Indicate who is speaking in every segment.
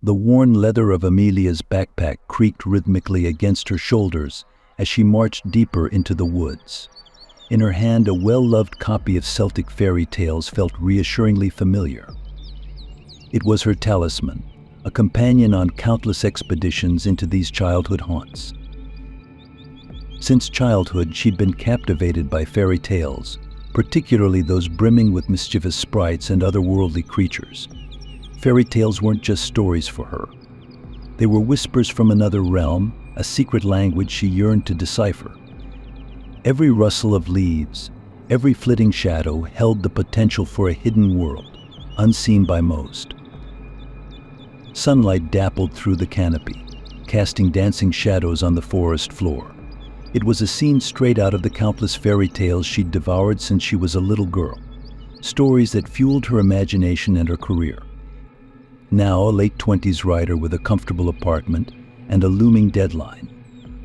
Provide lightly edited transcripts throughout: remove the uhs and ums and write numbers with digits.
Speaker 1: The worn leather of Amelia's backpack creaked rhythmically against her shoulders as she marched deeper into the woods. In her hand, a well-loved copy of Celtic fairy tales felt reassuringly familiar. It was her talisman, a companion on countless expeditions into these childhood haunts. Since childhood, she'd been captivated by fairy tales, particularly those brimming with mischievous sprites and otherworldly creatures. Fairy tales weren't just stories for her. They were whispers from another realm, a secret language she yearned to decipher. Every rustle of leaves, every flitting shadow held the potential for a hidden world, unseen by most. Sunlight dappled through the canopy, casting dancing shadows on the forest floor. It was a scene straight out of the countless fairy tales she'd devoured since she was a little girl, stories that fueled her imagination and her career. Now a late-20s writer with a comfortable apartment and a looming deadline,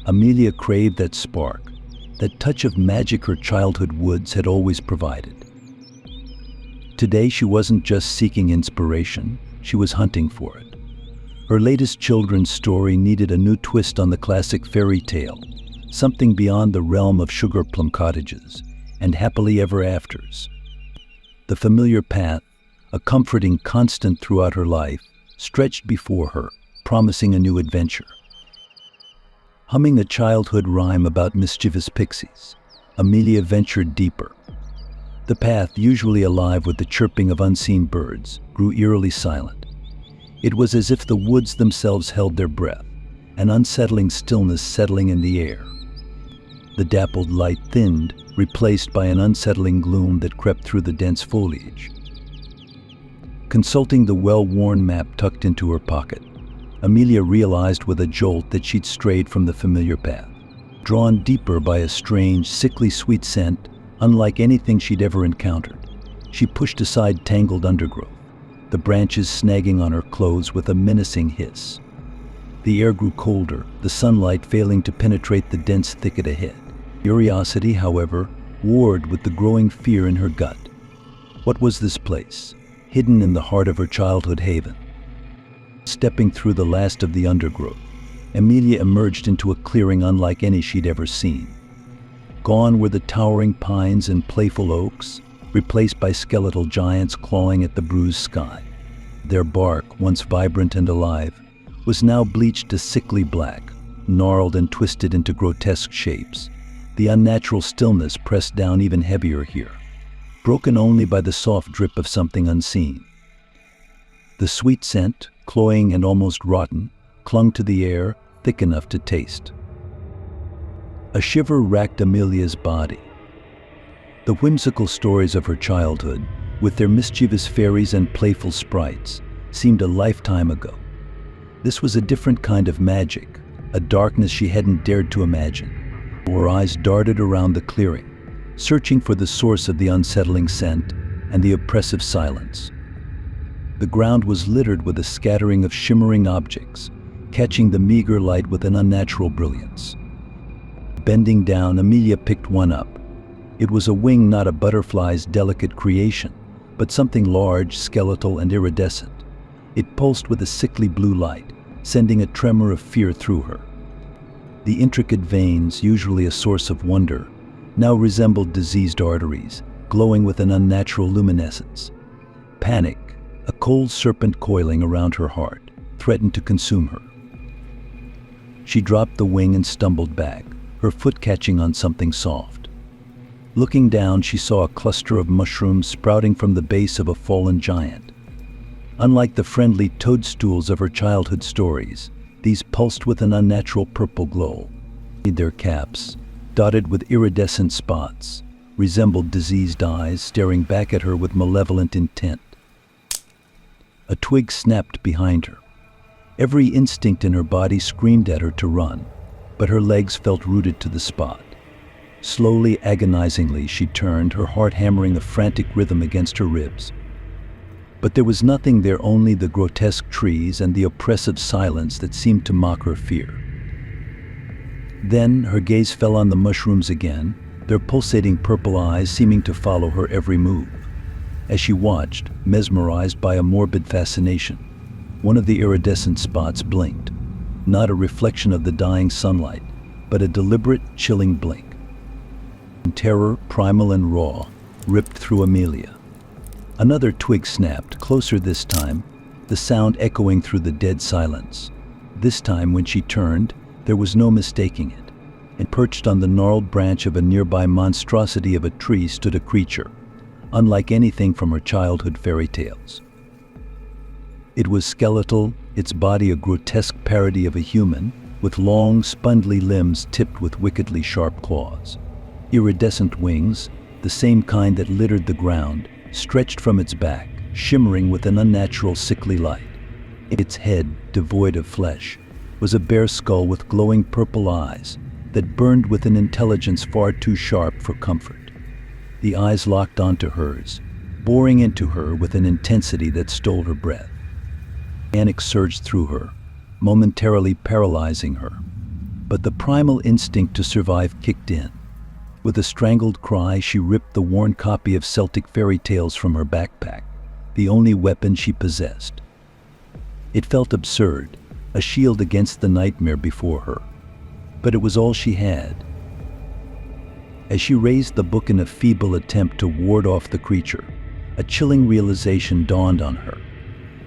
Speaker 1: Amelia craved that spark, that touch of magic her childhood woods had always provided. Today she wasn't just seeking inspiration, she was hunting for it. Her latest children's story needed a new twist on the classic fairy tale, something beyond the realm of sugar plum cottages and happily ever afters. The familiar path, a comforting constant throughout her life, stretched before her, promising a new adventure. Humming a childhood rhyme about mischievous pixies, Amelia ventured deeper. The path, usually alive with the chirping of unseen birds, grew eerily silent. It was as if the woods themselves held their breath, an unsettling stillness settling in the air. The dappled light thinned, replaced by an unsettling gloom that crept through the dense foliage. Consulting the well-worn map tucked into her pocket, Amelia realized with a jolt that she'd strayed from the familiar path, drawn deeper by a strange, sickly sweet scent unlike anything she'd ever encountered. She pushed aside tangled undergrowth, the branches snagging on her clothes with a menacing hiss. The air grew colder, the sunlight failing to penetrate the dense thicket ahead. Curiosity, however, warred with the growing fear in her gut. What was this place, hidden in the heart of her childhood haven? Stepping through the last of the undergrowth, Amelia emerged into a clearing unlike any she'd ever seen. Gone were the towering pines and playful oaks, replaced by skeletal giants clawing at the bruised sky. Their bark, once vibrant and alive, was now bleached to sickly black, gnarled and twisted into grotesque shapes. The unnatural stillness pressed down even heavier here, broken only by the soft drip of something unseen. The sweet scent, cloying and almost rotten, clung to the air, thick enough to taste. A shiver racked Amelia's body. The whimsical stories of her childhood, with their mischievous fairies and playful sprites, seemed a lifetime ago. This was a different kind of magic, a darkness she hadn't dared to imagine. Her eyes darted around the clearing, searching for the source of the unsettling scent and the oppressive silence. The ground was littered with a scattering of shimmering objects, catching the meager light with an unnatural brilliance. Bending down, Amelia picked one up. It was a wing, not a butterfly's delicate creation, but something large, skeletal, and iridescent. It pulsed with a sickly blue light, sending a tremor of fear through her. The intricate veins, usually a source of wonder, now resembled diseased arteries, glowing with an unnatural luminescence. Panic, a cold serpent coiling around her heart, threatened to consume her. She dropped the wing and stumbled back, her foot catching on something soft. Looking down, she saw a cluster of mushrooms sprouting from the base of a fallen giant. Unlike the friendly toadstools of her childhood stories, these pulsed with an unnatural purple glow. Their caps, dotted with iridescent spots, resembled diseased eyes staring back at her with malevolent intent. A twig snapped behind her. Every instinct in her body screamed at her to run, but her legs felt rooted to the spot. Slowly, agonizingly, she turned, her heart hammering a frantic rhythm against her ribs. But there was nothing there, only the grotesque trees and the oppressive silence that seemed to mock her fear. Then her gaze fell on the mushrooms again, their pulsating purple eyes seeming to follow her every move. As she watched, mesmerized by a morbid fascination, One of the iridescent spots blinked, not a reflection of the dying sunlight, but a deliberate, chilling blink. Terror, primal and raw, ripped through Amelia. Another twig snapped, closer this time, the sound echoing through the dead silence. This time, when she turned, there was no mistaking it. And perched on the gnarled branch of a nearby monstrosity of a tree stood a creature, unlike anything from her childhood fairy tales. It was skeletal, its body a grotesque parody of a human, with long, spindly limbs tipped with wickedly sharp claws. Iridescent wings, the same kind that littered the ground, stretched from its back, shimmering with an unnatural sickly light. Its head, devoid of flesh, was a bare skull with glowing purple eyes that burned with an intelligence far too sharp for comfort. The eyes locked onto hers, boring into her with an intensity that stole her breath. Panic surged through her, momentarily paralyzing her. But the primal instinct to survive kicked in. With a strangled cry, she ripped the worn copy of Celtic fairy tales from her backpack, the only weapon she possessed. It felt absurd, a shield against the nightmare before her. But it was all she had. As she raised the book in a feeble attempt to ward off the creature, a chilling realization dawned on her.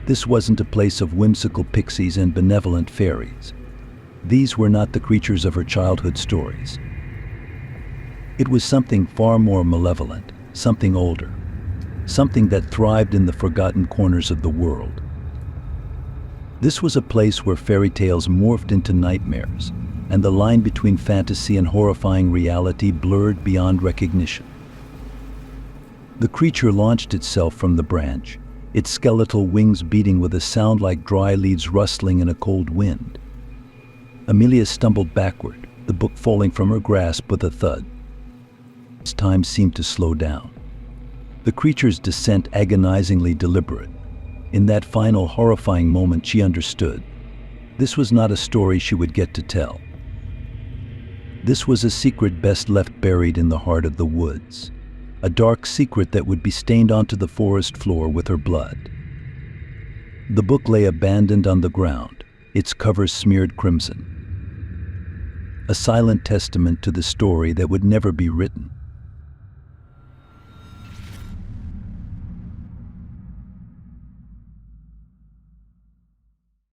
Speaker 1: This wasn't a place of whimsical pixies and benevolent fairies. These were not the creatures of her childhood stories. It was something far more malevolent, something older, something that thrived in the forgotten corners of the world. This was a place where fairy tales morphed into nightmares, and the line between fantasy and horrifying reality blurred beyond recognition. The creature launched itself from the branch, its skeletal wings beating with a sound like dry leaves rustling in a cold wind. Amelia stumbled backward, the book falling from her grasp with a thud. Time seemed to slow down. The creature's descent agonizingly deliberate. In that final horrifying moment, she understood. This was not a story she would get to tell. This was a secret best left buried in the heart of the woods. A dark secret that would be stained onto the forest floor with her blood. The book lay abandoned on the ground, its covers smeared crimson. A silent testament to the story that would never be written.